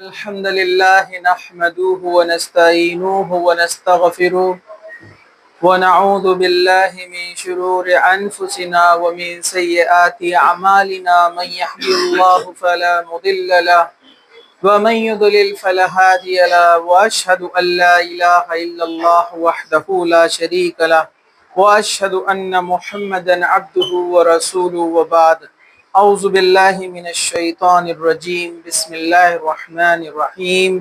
الحمد لله نحمده ونستعينه ونستغفره ونعوذ بالله من شرور أنفسنا ومن سيئات أعمالنا من يهده الله فلا مضل له ومن يضلل فلا هادي له وأشهد أن لا إله إلا الله وحده لا شريك له وأشهد أن محمدا عبده ورسوله وبعد أعوذ بالله من الشيطان الرجيم بسم الله الرحمن الرحيم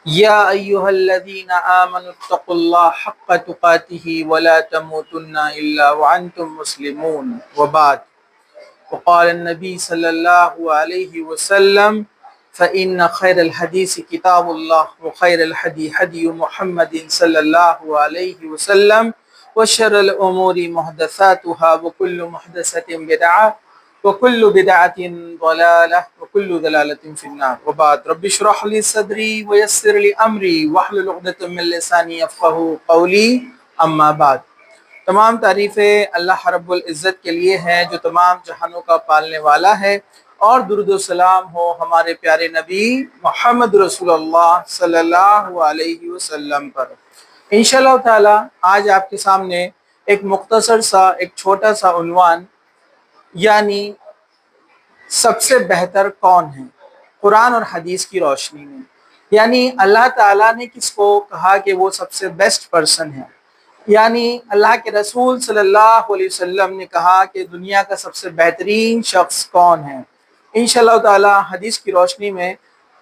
يا أيها الذين آمنوا اتقوا الله حق تقاته ولا تموتن إلا وأنتم مسلمون وبعد وقال النبي صلى الله عليه وسلم فإن خير الحديث كتاب الله وخير الهدي هدي محمد صلى الله عليه وسلم وشر الأمور محدثاتها وكل محدثة بدعة وكل بدعة ضلالة وكل ضلالة في النار وبعد رب اشرح لي صدري ويسر لي أمري واحلل عقدة من لساني يفقهوا قولي أما بعد۔ تمام تعریفیں اللہ رب العزت کے لیے ہیں جو تمام جہانوں کا پالنے والا ہے، اور درود و سلام ہو ہمارے پیارے نبی محمد رسول اللہ صلی اللہ علیہ وسلم پر۔ انشاءاللہ تعالی آج آپ کے سامنے ایک مختصر سا ایک چھوٹا سا عنوان، یعنی سب سے بہتر کون ہے قرآن اور حدیث کی روشنی میں، یعنی اللہ تعالیٰ نے کس کو کہا کہ وہ سب سے بیسٹ پرسن ہے، یعنی اللہ کے رسول صلی اللہ علیہ وسلم نے کہا کہ دنیا کا سب سے بہترین شخص کون ہے۔ انشاءاللہ تعالی حدیث کی روشنی میں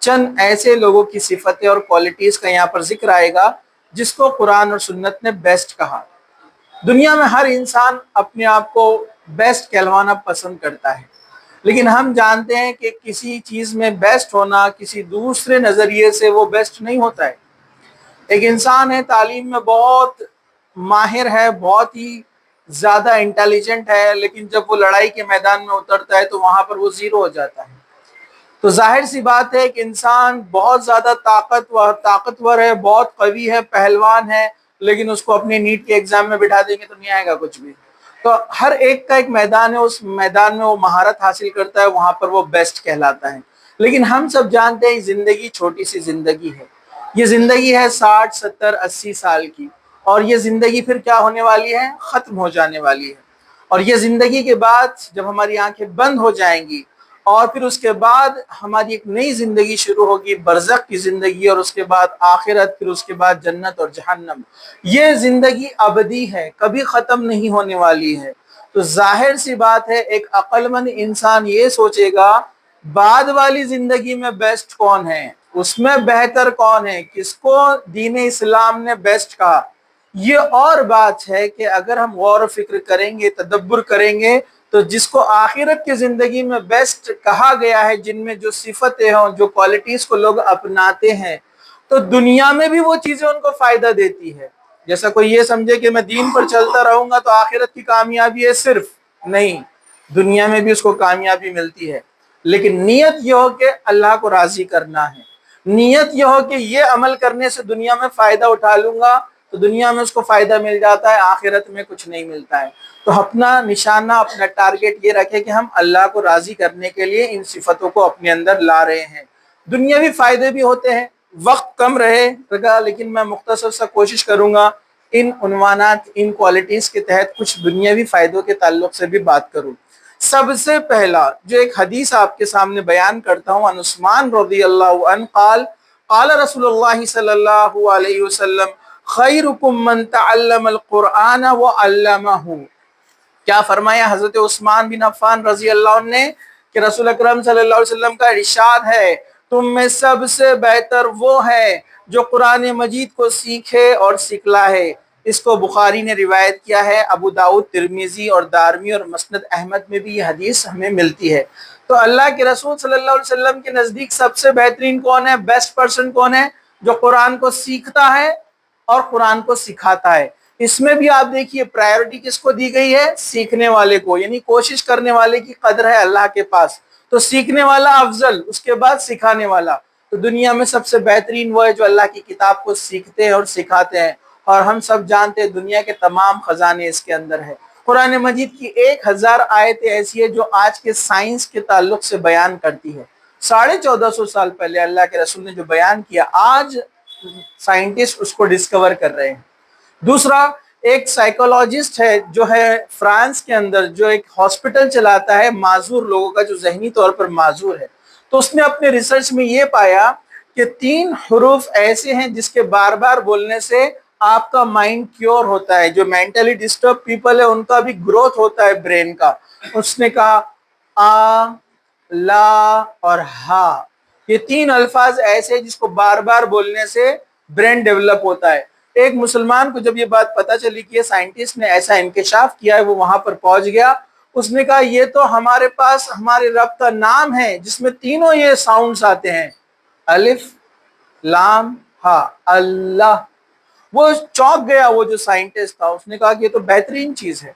چند ایسے لوگوں کی صفتیں اور کوالٹیز کا یہاں پر ذکر آئے گا جس کو قرآن اور سنت نے بیسٹ کہا۔ دنیا میں ہر انسان اپنے آپ کو بیسٹ کہلوانا پسند کرتا ہے، لیکن ہم جانتے ہیں کہ کسی چیز میں بیسٹ ہونا کسی دوسرے نظریے سے وہ بیسٹ نہیں ہوتا ہے۔ ایک انسان ہے، تعلیم میں بہت ماہر ہے، بہت ہی زیادہ انٹیلیجنٹ ہے، لیکن جب وہ لڑائی کے میدان میں اترتا ہے تو وہاں پر وہ زیرو ہو جاتا ہے۔ تو ظاہر سی بات ہے کہ انسان بہت زیادہ طاقتور ہے، بہت قوی ہے، پہلوان ہے، لیکن اس کو اپنے نیٹ کے ایگزام میں بٹھا دیں گے تو نہیں آئے گا کچھ بھی۔ تو ہر ایک کا ایک میدان ہے، اس میدان میں وہ مہارت حاصل کرتا ہے، وہاں پر وہ بیسٹ کہلاتا ہے۔ لیکن ہم سب جانتے ہیں زندگی چھوٹی سی زندگی ہے، یہ زندگی ہے 60 70 80 سال کی، اور یہ زندگی پھر کیا ہونے والی ہے؟ ختم ہو جانے والی ہے۔ اور یہ زندگی کے بعد جب ہماری آنکھیں بند ہو جائیں گی اور پھر اس کے بعد ہماری ایک نئی زندگی شروع ہوگی، برزخ کی زندگی، اور اس کے بعد آخرت، پھر اس کے بعد جنت اور جہنم۔ یہ زندگی ابدی ہے، کبھی ختم نہیں ہونے والی ہے۔ تو ظاہر سی بات ہے ایک عقل مند انسان یہ سوچے گا بعد والی زندگی میں بیسٹ کون ہے، اس میں بہتر کون ہے، کس کو دین اسلام نے بیسٹ کہا۔ یہ اور بات ہے کہ اگر ہم غور و فکر کریں گے، تدبر کریں گے، تو جس کو آخرت کی زندگی میں بیسٹ کہا گیا ہے، جن میں جو صفتیں ہوں، جو کوالٹیز کو لوگ اپناتے ہیں، تو دنیا میں بھی وہ چیزیں ان کو فائدہ دیتی ہے۔ جیسا کوئی یہ سمجھے کہ میں دین پر چلتا رہوں گا تو آخرت کی کامیابی ہے، صرف نہیں، دنیا میں بھی اس کو کامیابی ملتی ہے، لیکن نیت یہ ہو کہ اللہ کو راضی کرنا ہے، نیت یہ ہو کہ یہ عمل کرنے سے دنیا میں فائدہ اٹھا لوں گا تو دنیا میں اس کو فائدہ مل جاتا ہے، آخرت میں کچھ نہیں ملتا ہے۔ تو اپنا نشانہ، اپنا ٹارگٹ یہ رکھے کہ ہم اللہ کو راضی کرنے کے لیے ان صفتوں کو اپنے اندر لا رہے ہیں۔ دنیاوی فائدے بھی ہوتے ہیں، وقت کم رہے گا لیکن میں مختصر سا کوشش کروں گا ان عنوانات، ان کوالٹیز کے تحت کچھ دنیاوی فائدوں کے تعلق سے بھی بات کروں۔ سب سے پہلا جو ایک حدیث آپ کے سامنے بیان کرتا ہوں، عن عثمان رضی اللہ عنہ قال قال رسول اللہ صلی اللہ علیہ وسلم خیرکم من تعلم القرآن وعلمہ۔ کیا فرمایا حضرت عثمان بن عفان رضی اللہ عنہ نے کہ رسول اکرم صلی اللہ علیہ وسلم کا ارشاد ہے تم میں سب سے بہتر وہ ہے جو قرآن مجید کو سیکھے اور سکھلائے۔ اس کو بخاری نے روایت کیا ہے، ابو داؤد، ترمذی اور دارمی اور مسند احمد میں بھی یہ حدیث ہمیں ملتی ہے۔ تو اللہ کے رسول صلی اللہ علیہ وسلم کے نزدیک سب سے بہترین کون ہے، بیسٹ پرسن کون ہے؟ جو قرآن کو سیکھتا ہے اور قرآن کو سکھاتا ہے۔ اس میں بھی آپ دیکھیے پرائیورٹی کس کو دی گئی ہے؟ سیکھنے والے کو، یعنی کوشش کرنے والے کی قدر ہے اللہ کے پاس، تو سیکھنے والا افضل، اس کے بعد سکھانے والا۔ تو دنیا میں سب سے بہترین وہ ہے جو اللہ کی کتاب کو سیکھتے ہیں اور سکھاتے ہیں، اور ہم سب جانتے ہیں دنیا کے تمام خزانے اس کے اندر ہے۔ قرآن مجید کی 1000 آیتیں ایسی ہے جو آج کے سائنس کے تعلق سے بیان کرتی ہے۔ 1450 سال پہلے اللہ کے رسول نے جو بیان کیا، آج سائنٹسٹ اس کو ڈسکور کر رہے ہیں۔ دوسرا، ایک سائیکولوجسٹ ہے جو ہے فرانس کے اندر، جو ایک ہاسپٹل چلاتا ہے معذور لوگوں کا جو ذہنی طور پر معذور ہے، تو اس نے اپنے ریسرچ میں یہ پایا کہ 3 حروف ایسے ہیں جس کے بار بار بولنے سے آپ کا مائنڈ کیور ہوتا ہے، جو مینٹلی ڈسٹرب پیپل ہے ان کا بھی گروتھ ہوتا ہے برین کا۔ اس نے کہا آ، لا اور ہا، یہ 3 الفاظ ایسے ہیں جس کو بار بار بولنے سے برین ڈیولپ ہوتا ہے۔ ایک مسلمان کو جب یہ بات پتا چلی کہ سائنٹسٹ نے ایسا انکشاف کیا ہے، وہ وہاں پر پہنچ گیا، اس نے کہا یہ تو ہمارے پاس ہمارے رب کا نام ہے جس میں تینوں یہ ساؤنڈز آتے ہیں، الف لام ہا، اللہ۔ وہ چونک گیا، وہ جو سائنٹسٹ تھا، اس نے کہا کہ یہ تو بہترین چیز ہے،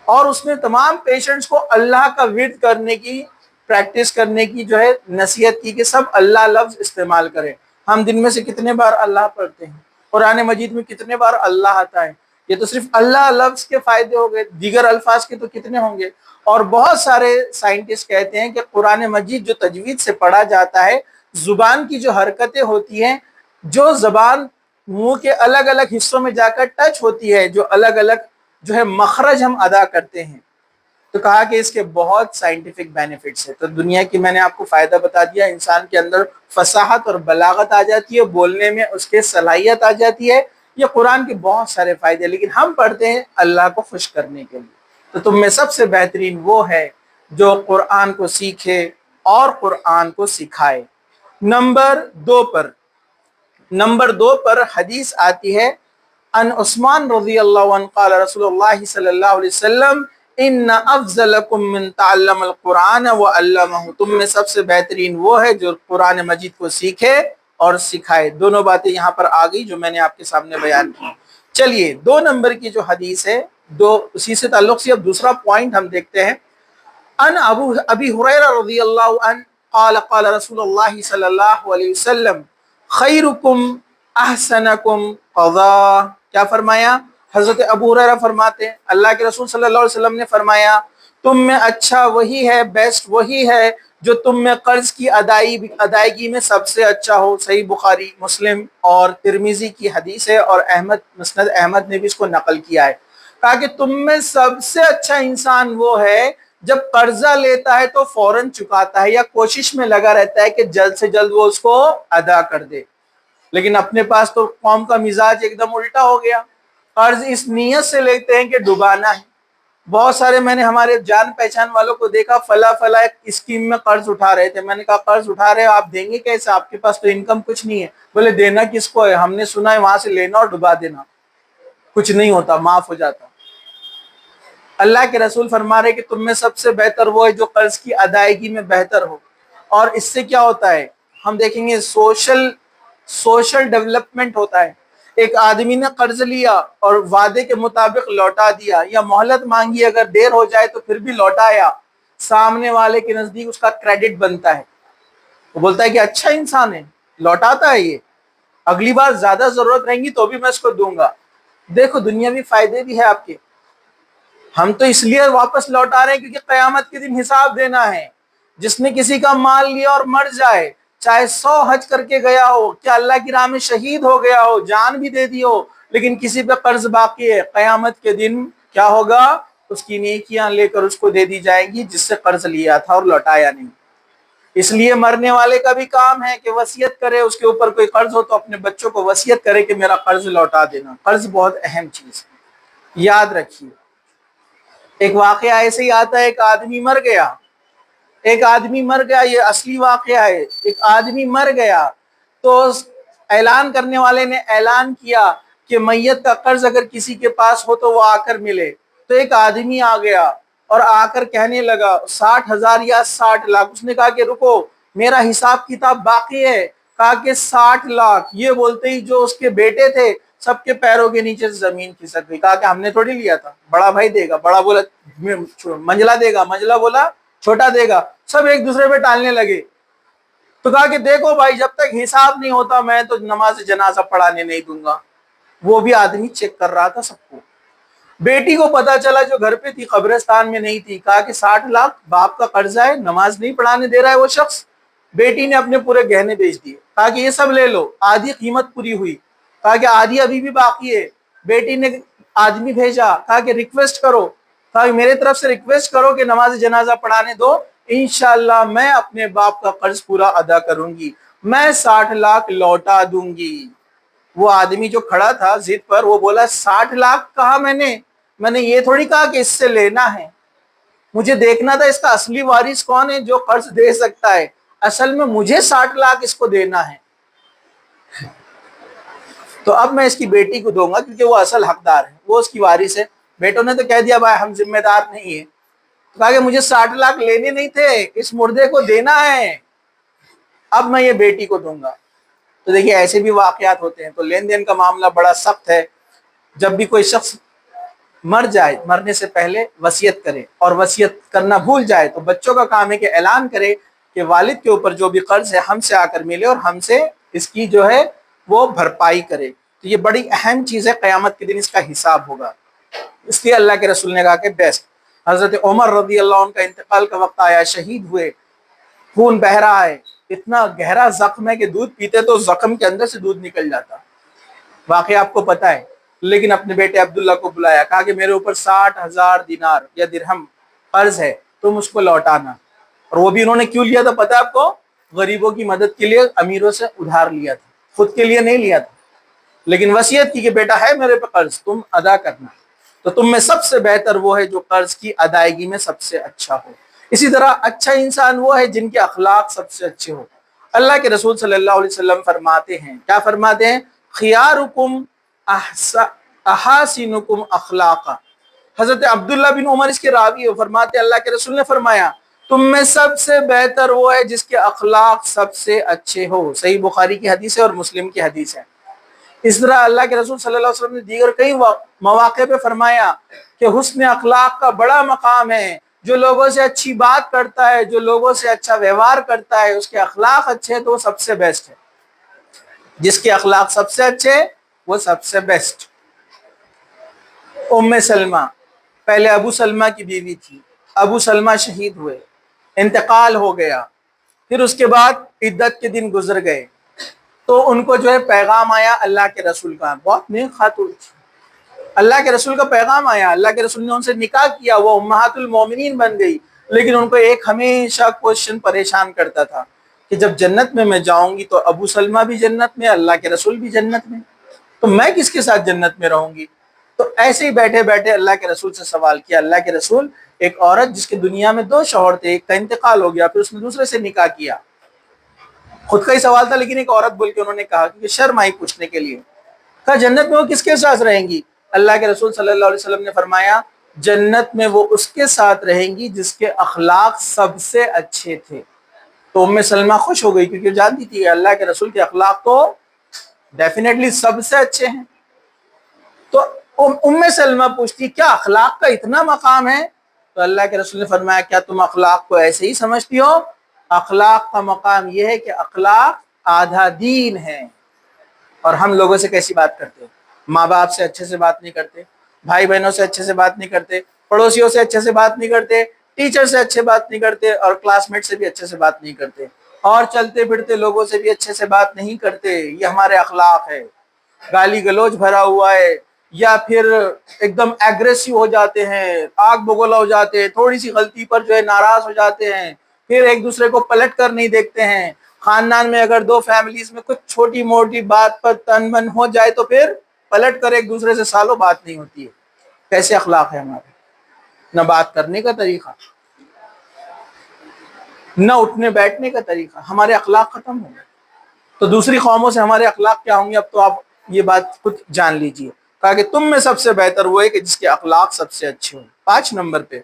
اور اس نے تمام پیشنٹس کو اللہ کا ورد کرنے کی، پریکٹس کرنے کی جو ہے نصیحت کی کہ سب اللہ لفظ استعمال کریں۔ ہم دن میں سے کتنے بار اللہ پڑھتے ہیں؟ قرآن مجید میں کتنے بار اللہ آتا ہے؟ یہ تو صرف اللہ لفظ کے فائدے ہو گئے، دیگر الفاظ کے تو کتنے ہوں گے۔ اور بہت سارے سائنٹسٹ کہتے ہیں کہ قرآن مجید جو تجوید سے پڑھا جاتا ہے، زبان کی جو حرکتیں ہوتی ہیں، جو زبان منہ کے الگ الگ حصوں میں جا کر ٹچ ہوتی ہے، جو الگ الگ جو ہے مخرج ہم ادا کرتے ہیں، تو کہا کہ اس کے بہت سائنٹیفک بینیفٹس ہیں۔ تو دنیا کی میں نے آپ کو فائدہ بتا دیا، انسان کے اندر فصاحت اور بلاغت آ جاتی ہے، بولنے میں اس کے صلاحیت آ جاتی ہے، یہ قرآن کے بہت سارے فائدے ہیں، لیکن ہم پڑھتے ہیں اللہ کو خوش کرنے کے لیے۔ تو تم میں سب سے بہترین وہ ہے جو قرآن کو سیکھے اور قرآن کو سکھائے۔ نمبر 2 پر حدیث آتی ہے، ان عثمان رضی اللہ عنہ قال رسول اللہ صلی اللہ علیہ وسلم ان افضلکم من تعلم القرآن وعلمہ، تم میں سب سے بہترین وہ ہے جو قرآن مجید کو سیکھے اور سکھائے۔ دونوں باتیں یہاں پر آ گئی جو میں نے آپ کے سامنے بیان کی۔ چلیے 2 نمبر کی جو حدیث ہے، اسی سے تعلق سے اب دوسرا پوائنٹ ہم دیکھتے ہیں۔ ان ابی ہریرہ رضی اللہ عنہ قال قال رسول اللہ صلی اللہ علیہ وسلم خیرکم احسنکم قضاء، کیا فرمایا؟ حضرت ابو ہریرہ فرماتے ہیں اللہ کے رسول صلی اللہ علیہ وسلم نے فرمایا تم میں اچھا وہی ہے، بیسٹ وہی ہے جو تم میں قرض کی ادائیگی میں سب سے اچھا ہو۔ صحیح بخاری، مسلم اور ترمذی کی حدیث ہے، اور مسند احمد نے بھی اس کو نقل کیا ہے۔ کہا کہ تم میں سب سے اچھا انسان وہ ہے جب قرضہ لیتا ہے تو فوراً چکاتا ہے، یا کوشش میں لگا رہتا ہے کہ جلد سے جلد وہ اس کو ادا کر دے۔ لیکن اپنے پاس تو قوم کا مزاج ایک دم الٹا ہو گیا، قرض اس نیت سے لیتے ہیں کہ ڈبانا ہے۔ بہت سارے میں نے ہمارے جان پہچان والوں کو دیکھا، فلاں ایک اسکیم میں قرض اٹھا رہے تھے، میں نے کہا قرض اٹھا رہے ہو آپ دیں گے کیسے؟ آپ کے پاس تو انکم کچھ نہیں ہے۔ بولے دینا کس کو ہے؟ ہم نے سنا ہے وہاں سے لینا اور ڈبا دینا، کچھ نہیں ہوتا، معاف ہو جاتا۔ اللہ کے رسول فرما رہے کہ تم میں سب سے بہتر وہ ہے جو قرض کی ادائیگی میں بہتر ہو۔ اور اس سے کیا ہوتا ہے ہم دیکھیں گے، سوشل ڈیولپمنٹ ہوتا ہے۔ ایک آدمی نے قرض لیا اور وعدے کے مطابق لوٹا دیا، یا مہلت مانگی اگر دیر ہو جائے تو پھر بھی لوٹایا، سامنے والے کے نزدیک اس کا کریڈٹ بنتا ہے، وہ بولتا ہے کہ اچھا انسان ہے، لوٹاتا ہے، یہ اگلی بار زیادہ ضرورت رہیں گی تو بھی میں اس کو دوں گا۔ دیکھو دنیاوی فائدے بھی ہے آپ کے، ہم تو اس لیے واپس لوٹا رہے ہیں کیونکہ قیامت کے دن حساب دینا ہے۔ جس نے کسی کا مال لیا اور مر جائے، چاہے 100 حج کر کے گیا ہو، کیا اللہ کی راہ میں شہید ہو گیا ہو، جان بھی دے دی ہو، لیکن کسی پہ قرض باقی ہے، قیامت کے دن کیا ہوگا؟ اس کی نیکیاں لے کر اس کو دے دی جائیں گی جس سے قرض لیا تھا اور لوٹایا نہیں۔ اس لیے مرنے والے کا بھی کام ہے کہ وصیت کرے، اس کے اوپر کوئی قرض ہو تو اپنے بچوں کو وصیت کرے کہ میرا قرض لوٹا دینا۔ قرض بہت اہم چیز ہے، یاد رکھیے۔ ایک واقعہ ایسے ہی آتا ہے، ایک آدمی مر گیا، یہ اصلی واقعہ ہے۔ ایک آدمی مر گیا تو اعلان کرنے والے نے اعلان کیا کہ میت کا قرض اگر کسی کے پاس ہو تو وہ آ کر ملے۔ تو ایک آدمی آ گیا اور آ کر کہنے لگا 60,000 یا 60 لاکھ۔ اس نے کہا کہ رکو، میرا حساب کتاب باقی ہے۔ کہا کہ 60 لاکھ، یہ بولتے ہی جو اس کے بیٹے تھے سب کے پیروں کے نیچے سے زمین کھسک گئی۔ کہا کہ ہم نے تھوڑی لیا تھا، بڑا بھائی دے گا، بڑا بولا منجلا دے گا، منجلا بولا چھوٹا دے گا، سب ایک دوسرے پہ ٹالنے لگے۔ تو کہا کہ دیکھو بھائی جب تک حساب نہیں ہوتا میں تو نماز جنازہ پڑھانے نہیں دوں گا۔ وہ بھی آدمی چیک کر رہا تھا سب کو۔ بیٹی کو پتا چلا جو گھر پہ تھی، قبرستان میں نہیں تھی، کہا کہ 60 لاکھ باپ کا قرضہ ہے، نماز نہیں پڑھانے دے رہا ہے وہ شخص۔ بیٹی نے اپنے پورے گہنے بیچ دیے، کہا کہ یہ سب لے لو، آدھی قیمت پوری ہوئی، کہا کہ آدھی ابھی بھی باقی ہے۔ بیٹی نے آدمی بھیجا، کہا کہ ریکویسٹ کرو، کہا کہ میرے طرف سے ریکویسٹ کرو کہ نماز جنازہ پڑھانے دو، انشاءاللہ میں اپنے باپ کا قرض پورا ادا کروں گی، میں 60 لاکھ لوٹا دوں گی۔ وہ آدمی جو کھڑا تھا ضد پر، وہ بولا 60 لاکھ کہا میں نے یہ تھوڑی کہا کہ اس سے لینا ہے، مجھے دیکھنا تھا اس کا اصلی وارث کون ہے جو قرض دے سکتا ہے، اصل میں مجھے 60 لاکھ اس کو دینا ہے، تو اب میں اس کی بیٹی کو دوں گا کیونکہ وہ اصل حقدار ہے، وہ اس کی وارث ہے۔ بیٹوں نے تو کہہ دیا بھائی ہم ذمہ دار نہیں ہیں، تو کہا کہ مجھے 60 لاکھ لینے نہیں تھے، اس مردے کو دینا ہے، اب میں یہ بیٹی کو دوں گا۔ تو دیکھیے ایسے بھی واقعات ہوتے ہیں۔ تو لین دین کا معاملہ بڑا سخت ہے۔ جب بھی کوئی شخص مر جائے، مرنے سے پہلے وصیت کرے، اور وصیت کرنا بھول جائے تو بچوں کا کام ہے کہ اعلان کرے کہ والد کے اوپر جو بھی قرض ہے ہم سے آ کر ملے اور ہم سے اس کی جو ہے وہ بھرپائی کرے۔ تو یہ بڑی اہم چیز ہے، قیامت کے دن اس کا حساب ہوگا۔ اس لیے اللہ کے رسول نے کہا کہ بیسٹ۔ حضرت عمر رضی اللہ عنہ کا انتقال کا وقت آیا، شہید ہوئے، خون بہ رہا ہے، اتنا گہرا زخم ہے کہ دودھ پیتے تو زخم کے اندر سے دودھ نکل جاتا، واقعہ آپ کو پتہ ہے۔ لیکن اپنے بیٹے عبداللہ کو بلایا، کہا کہ میرے اوپر 60,000 دینار یا درہم قرض ہے، تم اس کو لوٹانا۔ اور وہ بھی انہوں نے کیوں لیا تھا پتہ ہے آپ کو؟ غریبوں کی مدد کے لیے امیروں سے ادھار لیا تھا، خود کے لیے نہیں لیا تھا، لیکن وصیت کی کہ بیٹا ہے میرے پہ قرض، تم ادا کرنا۔ تو تم میں سب سے بہتر وہ ہے جو قرض کی ادائیگی میں سب سے اچھا ہو۔ اسی طرح اچھا انسان وہ ہے جن کے اخلاق سب سے اچھے ہو۔ اللہ کے رسول صلی اللہ علیہ وسلم فرماتے ہیں، کیا فرماتے ہیں؟ خیارکم احاسنکم اخلاقا۔ حضرت عبداللہ بن عمر اس کے راوی فرماتے ہیں اللہ کے رسول نے فرمایا تم میں سب سے بہتر وہ ہے جس کے اخلاق سب سے اچھے ہو۔ صحیح بخاری کی حدیث ہے اور مسلم کی حدیث ہے۔ اس طرح اللہ کے رسول صلی اللہ علیہ وسلم نے دیگر کئی مواقع پہ فرمایا کہ حسن اخلاق کا بڑا مقام ہے، جو لوگوں سے اچھی بات کرتا ہے، جو لوگوں سے اچھا ویوہار کرتا ہے، اس کے اخلاق اچھے ہیں تو وہ سب سے بیسٹ ہے۔ جس کے اخلاق سب سے اچھے وہ سب سے بیسٹ۔ ام سلمہ پہلے ابو سلمہ کی بیوی تھی، ابو سلمہ شہید ہوئے، انتقال ہو گیا، پھر اس کے بعد عدت کے دن گزر گئے تو ان کو جو ہے پیغام آیا اللہ کے رسول کا، بہت نیک خاتون تھی، اللہ کے رسول کا پیغام آیا، اللہ کے رسول نے ان سے نکاح کیا، وہ امہات المومنین بن گئی، لیکن ان کو ایک ہمیشہ کوشچن پریشان کرتا تھا کہ جب جنت میں جاؤں گی تو ابو سلمہ بھی جنت میں، اللہ کے رسول بھی جنت میں، تو میں کس کے ساتھ جنت میں رہوں گی؟ تو ایسے ہی بیٹھے بیٹھے اللہ کے رسول سے سوال کیا۔ اللہ کے رسول، ایک عورت جس کے دنیا میں 2 شوہر تھے، ایک کا انتقال ہو گیا، پھر اس نے دوسرے سے نکاح کیا، خود کا ہی سوال تھا لیکن ایک عورت بول کے انہوں نے کہا کہ شرم آئی پوچھنے کے لیے، کہا جنت میں وہ کس کے ساتھ رہیں گی؟ اللہ کے رسول صلی اللہ علیہ وسلم نے فرمایا جنت میں وہ اس کے ساتھ رہیں گی جس کے اخلاق سب سے اچھے تھے۔ تو ام سلمہ خوش ہو گئی کیونکہ جانتی تھی کہ اللہ کے رسول کے اخلاق تو ڈیفینیٹلی سب سے اچھے ہیں۔ تو ام سلمہ پوچھتی کیا اخلاق کا اتنا مقام ہے؟ تو اللہ کے رسول نے فرمایا کیا تم اخلاق کو ایسے ہی سمجھتی ہو؟ اخلاق کا مقام یہ ہے کہ اخلاق آدھا دین ہے۔ اور ہم لوگوں سے کیسی بات کرتے ہیں؟ ماں باپ سے اچھے سے بات نہیں کرتے، بھائی بہنوں سے اچھے سے بات نہیں کرتے، پڑوسیوں سے اچھے سے بات نہیں کرتے، ٹیچر سے اچھے بات نہیں کرتے، اور کلاس میٹ سے بھی اچھے سے بات نہیں کرتے، اور چلتے پھرتے لوگوں سے بھی اچھے سے بات نہیں کرتے۔ یہ ہمارے اخلاق ہے۔ گالی گلوچ بھرا ہوا ہے، یا پھر ایک دم ایگریسو ہو جاتے ہیں، آگ بگولا ہو جاتے ہیں، تھوڑی سی غلطی پر جو ہے ناراض ہو جاتے ہیں، پھر ایک دوسرے کو پلٹ کر نہیں دیکھتے ہیں۔ خاندان میں اگر 2 فیملیز میں کچھ چھوٹی موٹی بات پر تن من ہو جائے تو پھر پلٹ کر ایک دوسرے سے سالوں بات نہیں ہوتی ہے۔ کیسے اخلاق ہے ہمارے؟ نہ بات کرنے کا طریقہ، نہ اٹھنے بیٹھنے کا طریقہ، ہمارے اخلاق ختم ہو گئے۔ تو دوسری قوموں سے ہمارے اخلاق کیا ہوں گے؟ اب تو آپ یہ بات خود جان لیجئے۔ کہا کہ تم میں سب سے بہتر وہ ہے کہ جس کے اخلاق سب سے اچھے ہوں۔ 5 نمبر پہ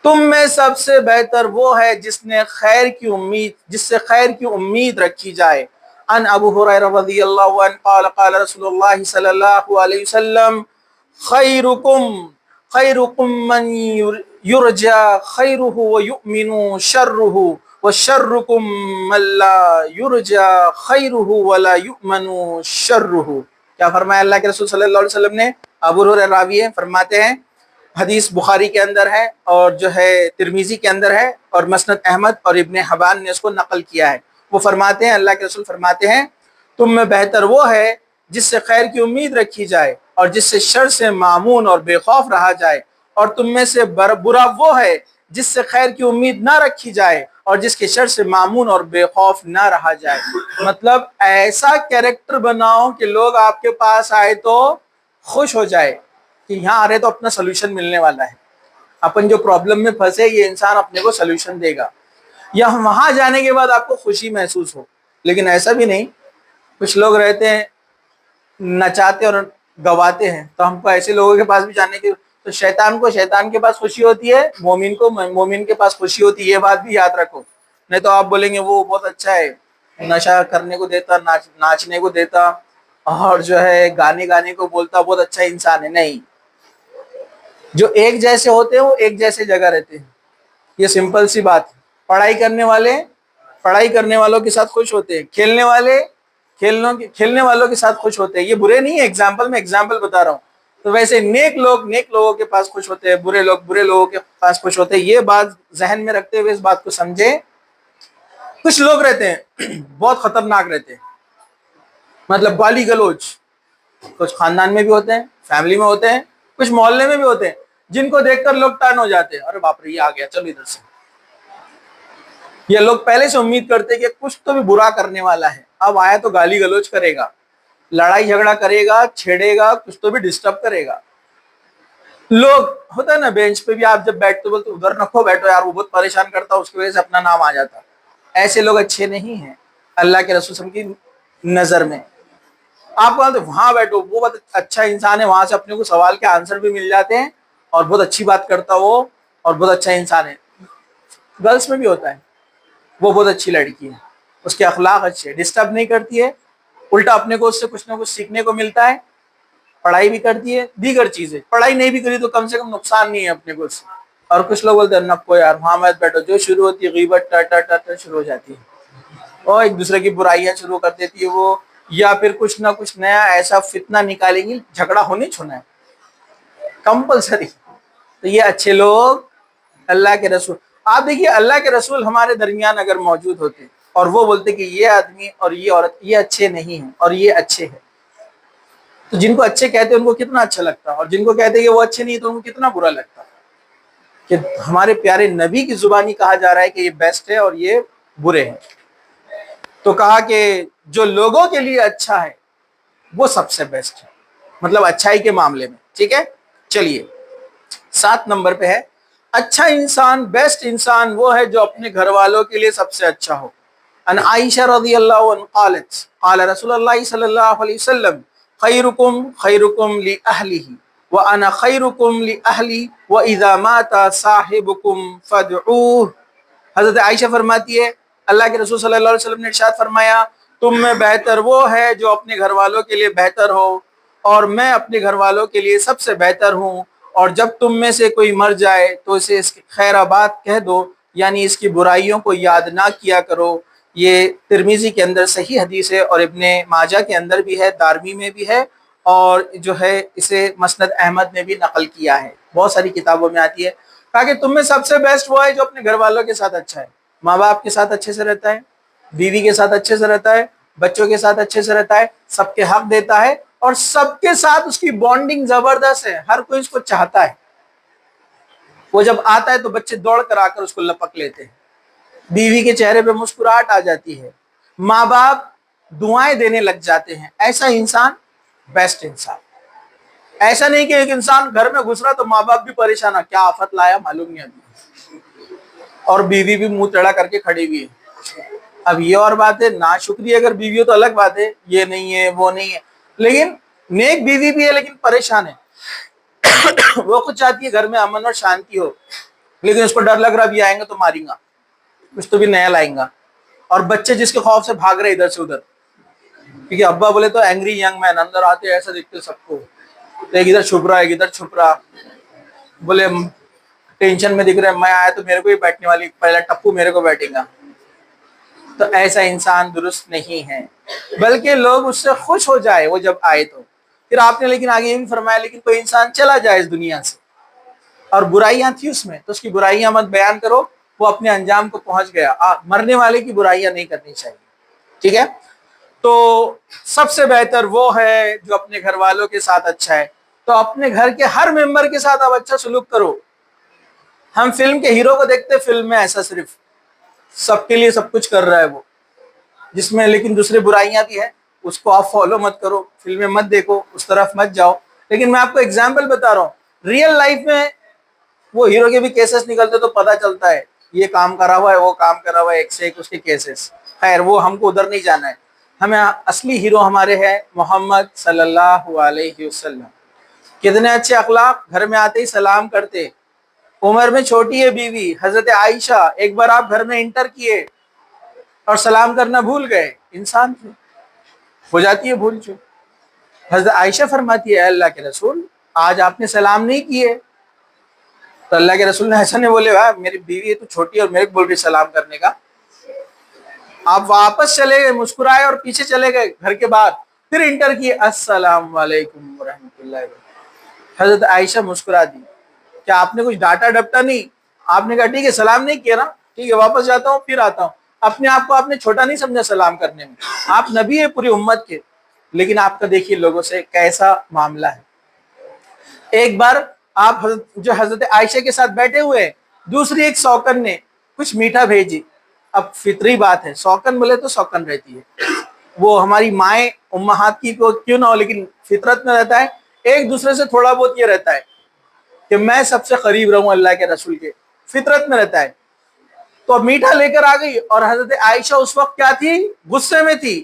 تم میں سب سے بہتر وہ ہے جس سے خیر کی امید رکھی جائے۔ ان ابو ہریرہ رضی اللہ عنہ قال قال رسول اللہ صلی اللہ علیہ وسلم خیرکم من یرجى خیرہ ویؤمن شرہ وشرکم من لا یرجى خیرہ ولا یؤمن شرہ۔ کیا فرمایا اللہ کے رسول صلی اللہ علیہ وسلم نے؟ ابو ہریرہ راوی ہیں، فرماتے ہیں حدیث بخاری کے اندر ہے اور جو ہے ترمذی کے اندر ہے اور مسند احمد اور ابن حبان نے اس کو نقل کیا ہے۔ وہ فرماتے ہیں، اللہ کے رسول فرماتے ہیں، تم میں بہتر وہ ہے جس سے خیر کی امید رکھی جائے اور جس سے شر سے مامون اور بے خوف رہا جائے، اور تم میں سے برا وہ ہے جس سے خیر کی امید نہ رکھی جائے اور جس کے شر سے مامون اور بے خوف نہ رہا جائے۔ مطلب ایسا کیریکٹر بناؤ کہ لوگ آپ کے پاس آئے تو خوش ہو جائے کہ یہاں آ رہے تو اپنا سلوشن ملنے والا ہے، اپن جو پرابلم میں پھنسے یہ انسان اپنے کو سلوشن دے گا، یا وہاں جانے کے بعد آپ کو خوشی محسوس ہو۔ لیکن ایسا بھی نہیں، کچھ لوگ رہتے ہیں نچاتے اور گواتے ہیں، تو ہم کو ایسے لوگوں کے پاس بھی جانے کی، تو شیطان کو شیطان کے پاس خوشی ہوتی ہے، مومن کو مومن کے پاس خوشی ہوتی ہے، یہ بات بھی یاد رکھو۔ نہیں تو آپ بولیں گے وہ بہت اچھا ہے، نشہ کرنے کو دیتا، ناچنے کو دیتا، اور جو ہے گانے کو بولتا، بہت اچھا انسان ہے۔ نہیں، جو ایک جیسے ہوتے ہیں وہ ایک جیسے جگہ رہتے ہیں، یہ سمپل سی بات ہے۔ پڑھائی کرنے والے پڑھائی کرنے والوں کے ساتھ خوش ہوتے ہیں، کھیلنے والے کھیلنے والوں کے ساتھ خوش ہوتے ہیں۔ یہ برے نہیں ہے، میں ایگزامپل بتا رہا ہوں۔ تو ویسے نیک لوگوں کے پاس خوش ہوتے ہیں، برے لوگوں کے پاس خوش ہوتے ہیں۔ یہ بات ذہن میں رکھتے ہوئے اس بات کو سمجھیں۔ کچھ لوگ رہتے ہیں بہت خطرناک رہتے ہیں، مطلب گالی گلوچ، کچھ خاندان میں بھی ہوتے ہیں، فیملی میں ہوتے ہیں، کچھ محلے میں بھی ہوتے ہیں، جن کو دیکھ کر لوگ ٹرن ہو جاتے ہیں، ارے باپ رے یہ آ گیا، چلو ادھر سے۔ یہ لوگ پہلے سے امید کرتے کہ کچھ تو بھی برا کرنے والا ہے، اب آیا تو گالی گلوچ کرے گا، لڑائی جھگڑا کرے گا، چھیڑے گا، کچھ تو بھی ڈسٹرب کرے گا۔ لوگ ہوتا ہے نا بینچ پہ بھی آپ جب بیٹھتے بولتے ادھر نکو بیٹھو یار، وہ بہت پریشان کرتا، اس کی وجہ سے اپنا نام آ جاتا۔ ایسے لوگ اچھے نہیں ہیں اللہ کے رسول صلی اللہ علیہ وسلم کی نظر میں۔ آپ کو وہاں بیٹھو، وہ بہت اچھا انسان ہے، وہاں سے اپنے کو سوال کے آنسر بھی مل جاتے ہیں، اور بہت اچھی بات کرتا وہ، اور بہت اچھا انسان ہے۔ گرلس میں بھی ہوتا ہے، وہ بہت اچھی لڑکی ہے، اس کے اخلاق اچھے ہیں، ڈسٹرب نہیں کرتی ہے، الٹا اپنے کو اس سے کچھ نہ کچھ سیکھنے کو ملتا ہے، پڑھائی بھی کرتی ہے، دیگر چیزیں، پڑھائی نہیں بھی کری تو کم سے کم نقصان نہیں ہے اپنے کو اس سے۔ اور کچھ لوگ بولتے ہیں نکو یار وہاں مت بیٹھو، جو شروع ہوتی ہے غیبت ٹر شروع ہو جاتی ہے، اور ایک دوسرے کی برائیاں شروع کر دیتی ہے وہ، یا پھر کچھ نہ کچھ نیا ایسا فتنہ نکالیں گی، جھگڑا ہونے چھونا ہے کمپلسری۔ تو یہ اچھے لوگ اللہ کے رسول، آپ دیکھیے اللہ کے رسول ہمارے درمیان اگر موجود ہوتے اور وہ بولتے کہ یہ آدمی اور یہ عورت یہ اچھے نہیں ہیں اور یہ اچھے ہیں، تو جن کو اچھے کہتے ہیں ان کو کتنا اچھا لگتا، اور جن کو کہتے ہیں کہ وہ اچھے نہیں تو ان کو کتنا برا لگتا، کہ ہمارے پیارے نبی کی زبانی کہا جا رہا ہے کہ یہ بیسٹ ہے اور یہ برے ہیں۔ تو کہا کہ جو لوگوں کے لیے اچھا ہے وہ سب سے بیسٹ ہے، مطلب اچھائی کے معاملے میں، ٹھیک ہے۔ چلیے 7 نمبر پہ ہے، اچھا انسان، بیسٹ انسان وہ ہے جو اپنے گھر والوں کے لیے سب سے اچھا ہو۔ ان عائشہ رضی اللہ عنہ قالت قال رسول اللہ صلی اللہ علیہ وسلم خیرکم خیرکم لأہلہ وانا خیرکم لأہلی واذا مات صاحبکم فادعوہ۔ حضرت عائشہ فرماتی ہے اللہ کے رسول صلی اللہ علیہ وسلم نے ارشاد فرمایا، تم میں بہتر وہ ہے جو اپنے گھر والوں کے لیے بہتر ہو، اور میں اپنے گھر والوں کے لیے سب سے بہتر ہوں، اور جب تم میں سے کوئی مر جائے تو اسے اس کی خیر آباد کہہ دو، یعنی اس کی برائیوں کو یاد نہ کیا کرو۔ یہ ترمذی کے اندر صحیح حدیث ہے، اور ابن ماجہ کے اندر بھی ہے، دارمی میں بھی ہے، اور جو ہے اسے مسند احمد نے بھی نقل کیا ہے، بہت ساری کتابوں میں آتی ہے۔ تاکہ تم میں سب سے بیسٹ وہ ہے جو اپنے گھر والوں کے ساتھ اچھا ہے، ماں باپ کے ساتھ اچھے سے رہتا ہے، بیوی کے ساتھ اچھے سے رہتا ہے، بچوں کے ساتھ اچھے سے رہتا ہے، سب کے حق دیتا ہے، اور سب کے ساتھ اس کی بانڈنگ زبردست ہے، ہر کوئی اس کو چاہتا ہے۔ وہ جب آتا ہے تو بچے دوڑ کر آ کر اس کو لپک لیتے ہیں، بیوی کے چہرے پہ مسکراہٹ آ جاتی ہے، ماں باپ دعائیں دینے لگ جاتے ہیں۔ ایسا انسان بیسٹ انسان۔ ایسا نہیں کہ ایک انسان گھر میں گھس رہا تو ماں باپ بھی پریشان ہے، کیا آفت لایا معلوم نہیں ابھی، اور بیوی بھی منہ ٹیڑھا کر کے کھڑی ہوئی ہے۔ اب یہ اور بات ہے، ناشکری اگر بیوی ہو تو الگ بات ہے، یہ نہیں ہے وہ نہیں ہے، لیکن نیک بیوی بھی ہے لیکن پریشان ہے، وہ خود چاہتی ہے گھر میں امن اور شانتی ہو، لیکن اس کو ڈر لگ رہا بھی آئیں گا تو ماریں گا، کچھ تو بھی نیا لائیں گا، اور بچے جس کے خوف سے بھاگ رہے ادھر سے ادھر، کیونکہ ابا بولے تو اینگری ینگ مین، اندر آتے ایسا دیکھتے سب کو، ایک ادھر چھپ رہا ایک ادھر چھپ رہا، بولے ٹینشن میں دکھ رہے میں آیا تو میرے کو ہی بیٹھنے والی، پہلا ٹپو میرے کو بیٹھے گا۔ تو ایسا انسان درست نہیں ہے، بلکہ لوگ اس سے خوش ہو جائے وہ جب آئے تو۔ پھر آپ نے لیکن آگے یہ بھی فرمایا لیکن کوئی انسان چلا جائے اس دنیا سے اور برائیاں تھی اس میں، تو اس کی برائیاں مت بیان کرو، وہ اپنے انجام کو پہنچ گیا۔ مرنے والے کی برائیاں نہیں کرنی چاہیے، ٹھیک ہے؟ تو سب سے بہتر وہ ہے جو اپنے گھر والوں کے ساتھ اچھا ہے، تو اپنے گھر کے ہر ممبر کے ساتھ آپ اچھا سلوک کرو۔ ہم فلم کے ہیرو کو دیکھتے، فلم میں ایسا صرف سب کے لیے سب کچھ کر رہا ہے وہ، جس میں لیکن دوسری برائیاں بھی ہیں، اس کو آپ فالو مت کرو، فلمیں مت دیکھو، اس طرف مت جاؤ۔ لیکن میں آپ کو ایگزامپل بتا رہا ہوں، ریئل لائف میں وہ ہیرو کے بھی کیسز نکلتے تو پتہ چلتا ہے یہ کام کرا ہوا ہے، وہ کام کرا ہوا ہے، ایک سے ایک اس کے کیسز۔ خیر وہ ہم کو ادھر نہیں جانا ہے، ہمیں اصلی ہیرو ہمارے ہیں محمد صلی اللہ علیہ وسلم۔ کتنے اچھے اخلاق، گھر میں آتے ہی سلام کرتے، عمر میں چھوٹی ہے بیوی حضرت عائشہ، ایک بار آپ گھر میں انٹر کیے اور سلام کرنا بھول گئے، انسان تھے، ہو جاتی ہے بھول چوک۔ حضرت عائشہ فرماتی ہے اے اللہ کے رسول آج آپ نے سلام نہیں کیے، تو اللہ کے رسول نے ایسا نہیں بولے میری بیوی تو چھوٹی ہے اور میرے کو بول رہی سلام کرنے کا۔ آپ واپس چلے گئے، مسکرائے اور پیچھے چلے گئے گھر کے بعد، پھر انٹر کیے السلام علیکم ورحمۃ اللہ وبرکاتہ۔ حضرت عائشہ مسکرا دی، کیا آپ نے کچھ ڈانٹا ڈپٹا نہیں؟ آپ نے کہا ٹھیک ہے سلام نہیں کیا نا، ٹھیک ہے واپس جاتا ہوں پھر آتا ہوں۔ اپنے آپ کو آپ نے چھوٹا نہیں سمجھا سلام کرنے میں، آپ نبی ہے پوری امت کے، لیکن آپ کا دیکھیے لوگوں سے کیسا معاملہ ہے۔ ایک بار آپ جو حضرت عائشہ کے ساتھ بیٹھے ہوئے، دوسری ایک سوکن نے کچھ میٹھا بھیجی۔ اب فطری بات ہے، سوکن بولے تو سوکن رہتی ہے، وہ ہماری مائیں امہات کی کو کیوں نہ ہو، لیکن فطرت میں رہتا ہے ایک دوسرے سے تھوڑا بہت یہ رہتا ہے کہ میں سب سے قریب رہوں اللہ کے رسول کے، فطرت میں رہتا ہے۔ تو میٹھا لے کر آ گئی، اور حضرت عائشہ اس وقت کیا تھی؟ غصے میں تھی۔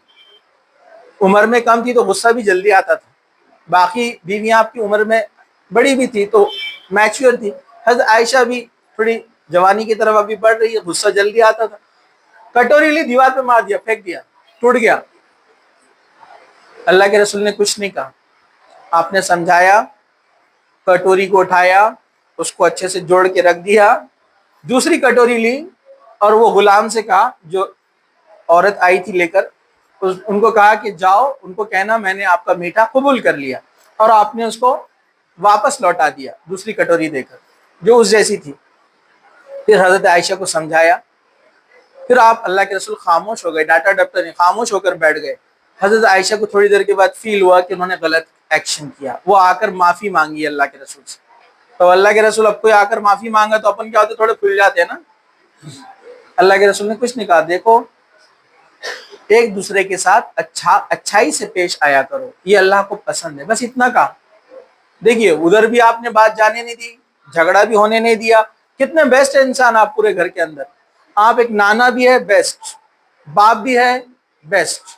عمر میں کم تھی تو غصہ بھی جلدی آتا تھا، باقی بیویاں آپ کی عمر میں بڑی بھی تھی تو میچور تھی، حضرت عائشہ بھی تھوڑی جوانی کی طرف ابھی بڑھ رہی ہے، غصہ جلدی آتا تھا۔ کٹوری لی دیوار پہ مار دیا، پھینک دیا، ٹوٹ گیا۔ اللہ کے رسول نے کچھ نہیں کہا، آپ نے سمجھایا، کٹوری کو اٹھایا، اس کو اچھے سے جوڑ کے رکھ دیا، دوسری کٹوری لی اور وہ غلام سے کہا جو عورت آئی تھی لے کر، ان کو کہا کہ جاؤ ان کو کہنا میں نے آپ کا میٹھا قبول کر لیا، اور آپ نے اس کو واپس لوٹا دیا دوسری کٹوری دے کر جو اس جیسی تھی۔ پھر حضرت عائشہ کو سمجھایا، پھر آپ اللہ کے رسول خاموش ہو گئے، ڈاٹا ڈپٹا نہیں، خاموش ہو کر بیٹھ گئے۔ حضرت عائشہ کو تھوڑی دیر کے بعد فیل ہوا کہ انہوں نے غلط ایکشن کیا، وہ آ کر معافی مانگی اللہ کے رسول سے۔ تو اللہ کے رسول اب کوئی آ کر معافی مانگا تو اپن کیا ہوتے، تھوڑے کھل جاتے ہیں نا۔ اللہ کے رسول نے کچھ نہیں کہا، دیکھو ایک دوسرے کے ساتھ اچھائی سے پیش آیا کرو، یہ اللہ کو پسند ہے، بس اتنا کہا۔ دیکھیے ادھر بھی آپ نے بات جانے نہیں دی، جھگڑا بھی ہونے نہیں دیا، کتنے بیسٹ انسان آپ پورے گھر کے اندر، آپ ایک نانا بھی ہے بیسٹ، باپ بھی ہے بیسٹ،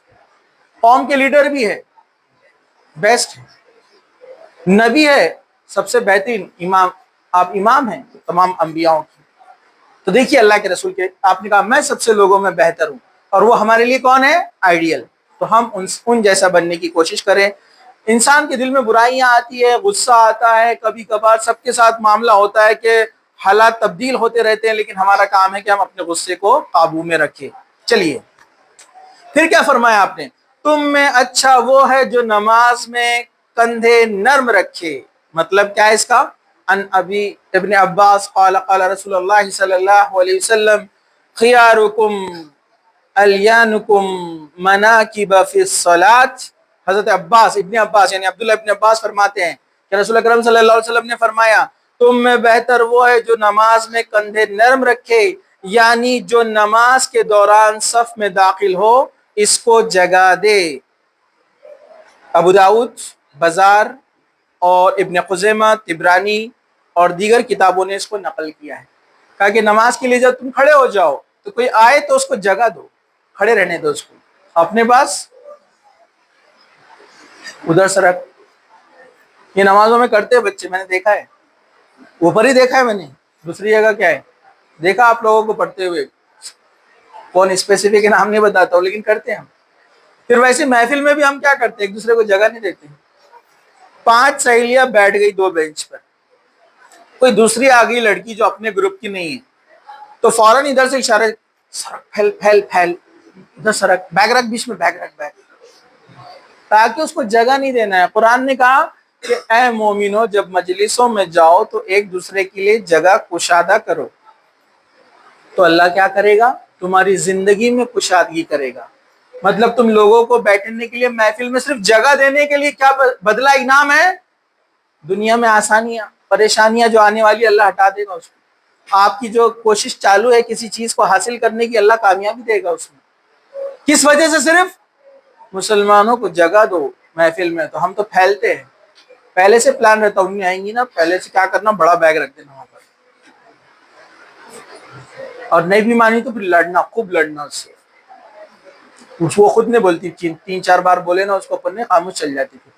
قوم کے لیڈر بھی ہے بیسٹ، نبی ہے سب سے بہترین امام، آپ امام ہیں تمام انبیاءوں کی۔ تو دیکھیے اللہ کے رسول کے آپ نے کہا میں سب سے لوگوں میں بہتر ہوں، اور وہ ہمارے لیے کون ہے؟ آئیڈیل۔ تو ہم ان جیسا بننے کی کوشش کریں۔ انسان کے دل میں برائیاں آتی ہے، غصہ آتا ہے، کبھی کبھار سب کے ساتھ معاملہ ہوتا ہے کہ حالات تبدیل ہوتے رہتے ہیں، لیکن ہمارا کام ہے کہ ہم اپنے غصے کو قابو میں رکھیں۔ چلیے پھر کیا فرمایا آپ نے؟ تم میں اچھا وہ ہے جو نماز میں کندھے نرم رکھے۔ مطلب کیا ہے اس کا؟ ان ابی ابن عباس قال قال رسول اللہ صلی اللہ علیہ وسلم خیارکم الیانکم مناکب فی الصلاۃ۔ حضرت عباس ابن عباس یعنی عبداللہ ابن عباس فرماتے ہیں کہ رسول اکرم صلی اللہ علیہ وسلم نے فرمایا تم میں بہتر وہ ہے جو نماز میں کندھے نرم رکھے، یعنی جو نماز کے دوران صف میں داخل ہو اس کو جگہ دے۔ ابو داؤد، بزار اور ابن خزیمہ، طبرانی اور دیگر کتابوں نے اس کو نقل کیا ہے، کہا کہ نماز کے لیے جب تم کھڑے ہو جاؤ تو کوئی آئے تو اس کو جگہ دو، کھڑے رہنے دو اس کو، اپنے پاس ادھر سرک۔ یہ نمازوں میں کرتے ہیں بچے، میں نے دیکھا ہے، اوپر ہی دیکھا ہے میں نے، دوسری جگہ کیا ہے دیکھا آپ لوگوں کو پڑھتے ہوئے، کون اسپیسیفک نام نہیں بتاتا ہوں لیکن کرتے ہیں ہم۔ پھر ویسے محفل میں بھی ہم کیا کرتے ہیں، ایک دوسرے کو جگہ نہیں دیتے۔ 5 سہیلیاں بیٹھ گئی 2 بینچ پر، کوئی دوسری آ گئی لڑکی جو اپنے گروپ کی نہیں ہے، تو فوراً ادھر سے اشارے، سرک پھیل پھیل پھیل، ادھر سرک، بیگ رکھ بیچ میں، بیگ رکھ بیگ، تاکہ اس کو جگہ نہیں دینا ہے۔ قرآن نے کہا کہ اے مومنو جب مجلسوں میں جاؤ تو ایک دوسرے کے لیے جگہ کشادہ کرو، تو اللہ کیا کرے گا؟ تمہاری زندگی میں کشادگی کرے گا۔ مطلب تم لوگوں کو بیٹھنے کے لیے محفل میں صرف جگہ دینے کے لیے کیا بدلہ انعام ہے؟ دنیا میں آسانیاں، پریشانیاں جو آنے والی اللہ ہٹا دے گا اس کو۔ آپ کی جو کوشش چالو ہے کسی چیز کو حاصل کرنے کی، اللہ کامیابی دے گا اس میں۔ کس وجہ سے؟ صرف مسلمانوں کو جگہ دو محفل میں۔ تو ہم تو پھیلتے ہیں، پہلے سے پلان رہتا، ان میں آئیں گی نا، پہلے سے کیا کرنا، بڑا بیگ رکھ دینا وہاں پر، اور نہیں بھی مانی تو پھر لڑنا، خوب لڑنا اس سے۔ وہ خود نے بولتی، 3-4 بار بولے نا اس کو، اپنے خاموش چل جاتی تھی۔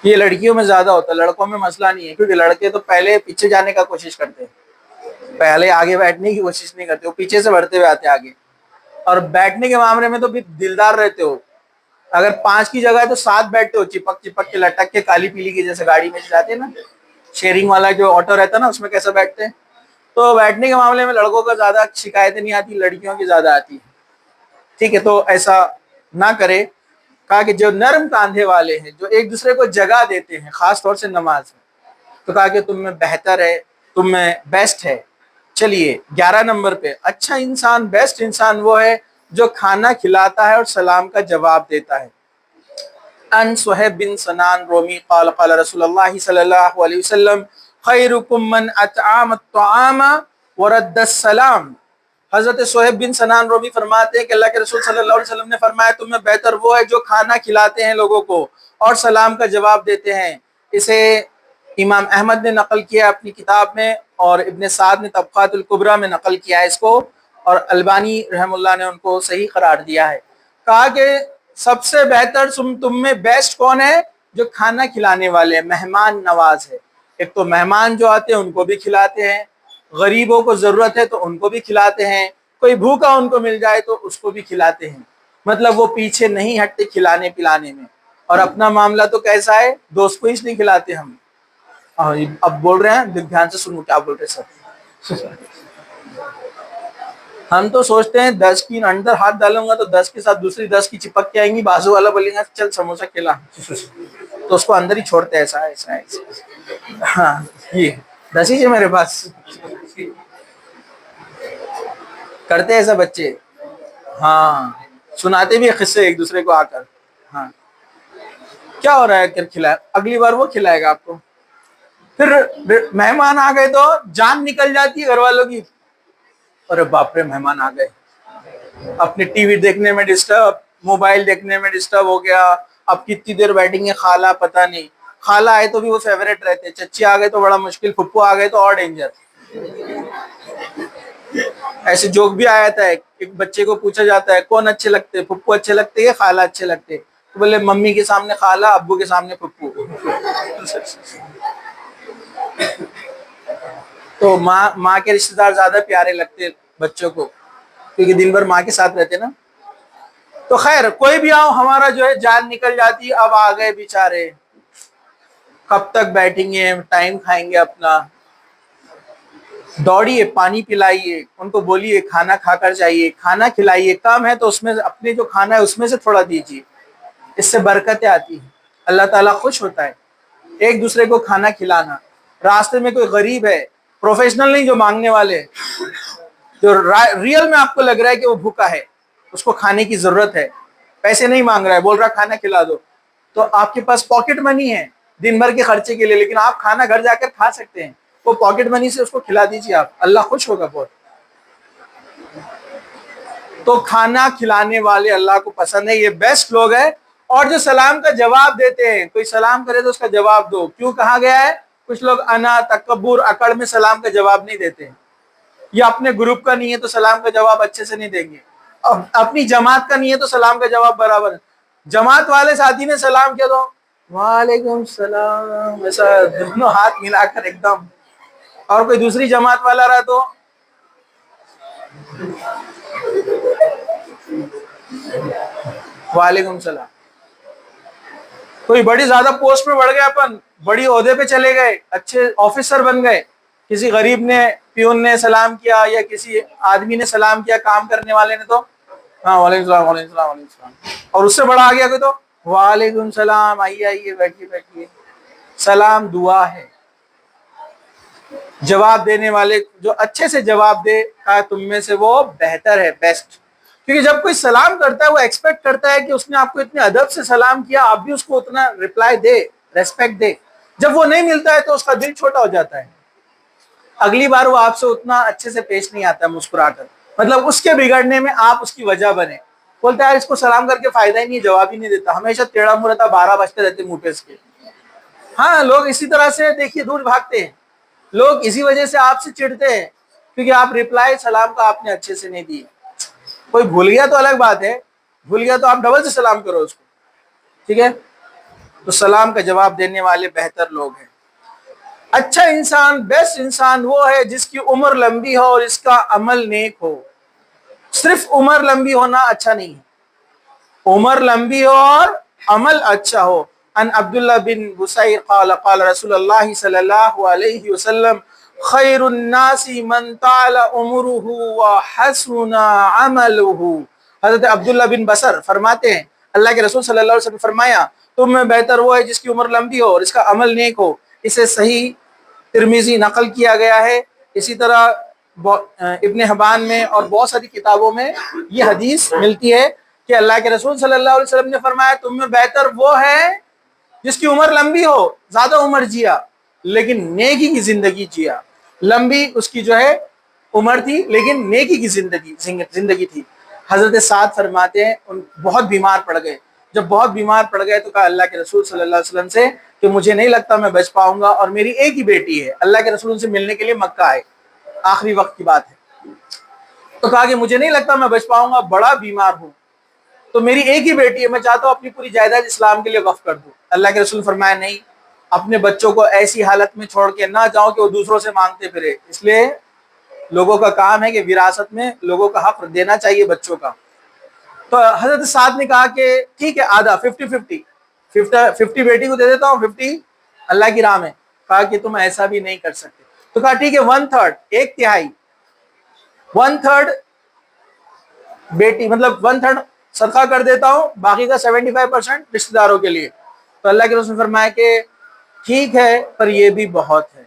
یہ لڑکیوں میں زیادہ ہوتا ہے، لڑکوں میں مسئلہ نہیں ہے، کیونکہ لڑکے تو پہلے پیچھے جانے کا کوشش کرتے ہیں، پہلے آگے بیٹھنے کی کوشش نہیں کرتے، وہ پیچھے سے بڑھتے ہوئے آتے آگے۔ اور بیٹھنے کے معاملے میں تو بھی دلدار رہتے ہو، اگر 5 کی جگہ ہے تو 7 بیٹھتے ہو، چپک چپک کے لٹک کے، کالی پیلی کی جیسے گاڑی میں جاتے ہیں نا، شیئرنگ والا جو آٹو رہتا ہے نا، اس میں کیسا بیٹھتے ہیں۔ تو بیٹھنے کے معاملے میں لڑکوں کا زیادہ شکایتیں نہیں آتی، لڑکیوں کی زیادہ آتی ہے، ٹھیک ہے؟ تو ایسا نہ کرے۔ کہا کہ جو نرم کاندھے والے ہیں، جو ایک دوسرے کو جگہ دیتے ہیں، خاص طور سے نماز میں، تو کہا کہ تم میں بہتر ہے، تم میں بیسٹ ہے۔ چلیے 11 نمبر پہ، اچھا انسان، بیسٹ انسان وہ ہے جو کھانا کھلاتا ہے اور سلام کا جواب دیتا ہے۔ ان صہیب بن سنان رومی قال قال رسول اللہ صلی اللہ علیہ وسلم خیرکم من اطعم الطعام ورد السلام۔ حضرت صہیب بن سنان رومی فرماتے ہیں کہ اللہ کے رسول صلی اللہ علیہ وسلم نے فرمایا تم میں بہتر وہ ہے جو کھانا کھلاتے ہیں لوگوں کو اور سلام کا جواب دیتے ہیں۔ اسے امام احمد نے نقل کیا اپنی کتاب میں، اور ابن سعد نے طبقات الکبریٰ میں نقل کیا ہے اس کو، اور البانی رحم اللہ نے ان کو صحیح قرار دیا ہے۔ کہا کہ سب سے بہتر تم میں بیسٹ کون ہے؟ جو کھانا کھلانے والے ہیں، مہمان نواز ہے۔ ایک تو مہمان جو آتے ہیں ان کو بھی کھلاتے ہیں، غریبوں کو ضرورت ہے تو ان کو بھی کھلاتے ہیں، کوئی بھوکا ان کو مل جائے تو اس کو بھی کھلاتے ہیں۔ مطلب وہ پیچھے نہیں ہٹتے کھلانے پلانے میں۔ اور اپنا معاملہ تو کیسا ہے، دوست کو ہی نہیں کھلاتے ہم۔ اب بول رہے ہیں، دھیان سے سنو کیا بول رہے سب۔ ہم تو سوچتے ہیں 10 کی اندر ہاتھ ڈالوں گا تو 10 کے ساتھ دوسری 10 کی چپک کے آئیں گی، بازو والا بولیں گا چل سموسہ کھلا، تو اس کو اندر ہی چھوڑتے ہیں، ایسا ایسا ایسا۔ ہاں یہ 10 ہی ہے میرے پاس، کرتے ایسا بچے۔ ہاں سناتے بھی قصے ایک دوسرے کو آ کر، ہاں کیا ہو رہا ہے کہ کھلائے، اگلی بار وہ کھلائے گا آپ کو۔ پھر مہمان آ گئے تو جان نکل جاتی ہے گھر والوں کی، ارے باپ رے مہمان آ گئے، اپنے ٹی وی دیکھنے میں ڈسٹرب، موبائل دیکھنے میں ڈسٹرب ہو گیا، اب کتنی دیر بیٹھیں گے، خالہ پتہ نہیں، خالہ آئے تو بھی وہ فیوریٹ رہتے، چچی آ گئے تو بڑا مشکل، پھپھو آ گئے تو اور ڈینجر۔ ایسے جوک بھی آیا تھا، ایک بچے کو پوچھا جاتا ہے کون اچھے لگتے، پھپھو اچھے لگتے یا خالہ اچھے لگتے؟ تو بولے ممی کے سامنے خالہ، ابو کے سامنے پھپھو۔ تو ماں کے رشتہ دار زیادہ پیارے لگتے بچوں کو، کیونکہ دن بھر ماں کے ساتھ رہتے نا۔ تو خیر کوئی بھی آؤ، ہمارا جو ہے جان نکل جاتی، اب آ گئے بیچارے، کب تک بیٹھیں گے، ٹائم کھائیں گے اپنا، دوڑیے، پانی پلائیے ان کو، بولیے کھانا کھا کر جائیے، کھانا کھلائیے، کم ہے تو اس میں اپنے جو کھانا ہے اس میں سے تھوڑا دیجیے، اس سے برکتیں آتی ہیں، اللہ تعالیٰ خوش ہوتا ہے۔ ایک دوسرے کو کھانا کھلانا، راستے میں کوئی غریب ہے، پروفیشنل نہیں جو مانگنے والے، جو ریئل میں آپ کو لگ رہا ہے کہ وہ بھوکا ہے، اس کو کھانے کی ضرورت ہے، پیسے نہیں مانگ رہا ہے، بول رہا کھانا کھلا دو، تو آپ کے پاس پاکٹ منی ہے دن بھر کے خرچے کے لیے، لیکن آپ کھانا گھر جا کر کھا سکتے ہیں، وہ پاکٹ منی سے اس کو کھلا دیجیے آپ، اللہ خوش ہوگا بہت۔ تو کھانا کھلانے والے اللہ کو پسند ہے، یہ بیسٹ لوگ ہیں۔ اور جو سلام کا جواب دیتے ہیں، کوئی سلام کرے تو اس کا جواب دو، کیوں کہا گیا ہے؟ کچھ لوگ انا، تکبر، اکڑ میں سلام کا جواب نہیں دیتے، یا اپنے گروپ کا نہیں ہے تو سلام کا جواب اچھے سے نہیں دیں گے، اپنی جماعت کا نہیں ہے تو سلام کا جواب برابر ہے، جماعت والے ساتھی نے سلام کیا تو وعلیکم السلام، ایسا دونوں ہاتھ ملا کر ایک دم، اور کوئی دوسری جماعت والا رہا تو وعلیکم السلام۔ کوئی بڑی زیادہ پوسٹ میں بڑھ گیا، اپن بڑی عہدے پہ چلے گئے، اچھے آفیسر بن گئے، کسی غریب نے، پیون نے سلام کیا، یا کسی آدمی نے سلام کیا کام کرنے والے نے، تو ہاں وعلیکم السلام، وعلیکم السلام، وعلیکم السلام، اور اس سے بڑا آ گیا کوئی تو وعلیکم السلام، آئیے آئیے، بیٹھیے بیٹھیے۔ سلام دعا ہے، جواب دینے والے جو اچھے سے جواب دے تم میں سے وہ بہتر ہے، بیسٹ۔ کیونکہ جب کوئی سلام کرتا ہے وہ ایکسپیکٹ کرتا ہے کہ اس نے آپ کو اتنے ادب سے سلام کیا، آپ بھی اس کو اتنا ریپلائی دے، ریسپیکٹ دے۔ جب وہ نہیں ملتا ہے تو اس کا دل چھوٹا ہو جاتا ہے، اگلی بار وہ آپ سے اتنا اچھے سے پیش نہیں آتا مسکرا کر، مطلب اس کے بگڑنے میں آپ اس کی وجہ بنے۔ بولتا ہے اس کو سلام کر کے فائدہ ہی نہیں، جواب ہی نہیں دیتا، ہمیشہ ٹیڑھا منہ رہتا، 12 بجتے رہتے منہ پہ اس کے۔ ہاں، لوگ اسی طرح سے دیکھیے دور بھاگتے ہیں، لوگ اسی وجہ سے آپ سے چڑھتے ہیں کیونکہ آپ ریپلائی سلام کا آپ نے اچھے سے نہیں دی۔ کوئی بھول گیا تو الگ بات ہے، بھول گیا تو آپ ڈبل سے سلام کرو اس کو، ٹھیک ہے؟ تو سلام کا جواب دینے والے بہتر لوگ ہیں۔ اچھا انسان، بیسٹ انسان وہ ہے جس کی عمر لمبی ہو اور اس کا عمل نیک ہو۔ صرف عمر لمبی ہونا اچھا نہیں ہے، عمر لمبی ہو اور عمل اچھا ہو۔ ان عبداللہ بن بصیر قال قال رسول اللہ صلی اللہ علیہ وسلم خیر الناس من طال عمره وحسن عمله۔ حضرت عبداللہ بن بصر فرماتے ہیں اللہ کے رسول صلی اللہ علیہ وسلم نے فرمایا تم میں بہتر وہ ہے جس کی عمر لمبی ہو اور اس کا عمل نیک ہو۔ اسے صحیح ترمذی نقل کیا گیا ہے، اسی طرح ابن حبان میں اور بہت ساری کتابوں میں یہ حدیث ملتی ہے کہ اللہ کے رسول صلی اللہ علیہ وسلم نے فرمایا تم میں بہتر وہ ہے جس کی عمر لمبی ہو، زیادہ عمر جیا لیکن نیکی کی زندگی جیا۔ لمبی اس کی جو ہے عمر تھی لیکن نیکی کی زندگی تھی۔ حضرت سعد فرماتے ہیں بہت بیمار پڑ گئے، جب بہت بیمار پڑ گئے تو کہا اللہ کے رسول صلی اللہ علیہ وسلم سے کہ مجھے نہیں لگتا میں بچ پاؤں گا، اور میری ایک ہی بیٹی ہے، اللہ کے رسول سے ملنے کے لیے مکہ آئے، آخری وقت کی بات ہے، تو کہا کہ مجھے نہیں لگتا میں بچ پاؤں گا، بڑا بیمار ہوں، تو میری ایک ہی بیٹی ہے، میں چاہتا ہوں اپنی پوری جائیداد اسلام کے لیے وقف کر دوں۔ اللہ کے رسول فرمایا نہیں، اپنے بچوں کو ایسی حالت میں چھوڑ کے نہ جاؤ کہ وہ دوسروں سے مانگتے پھرے، اس لیے لوگوں کا کام ہے کہ وراثت میں لوگوں کا حق دینا چاہیے بچوں کا۔ تو حضرت سعد نے کہا کہ ٹھیک ہے، آدھا 50 بیٹی کو دے دیتا ہوں، 50 اللہ کی راہ میں۔ کہا کہ تم ایسا بھی نہیں کر سکتے، تو کہا ٹھیک ہے 1/3، 1/3، 1/3 بیٹی مطلب 1/3 صدقہ کر دیتا ہوں، باقی کا 75% رشتہ داروں کے لیے۔ تو اللہ کے رسول نے فرمایا کہ ٹھیک ہے پر یہ بھی بہت ہے،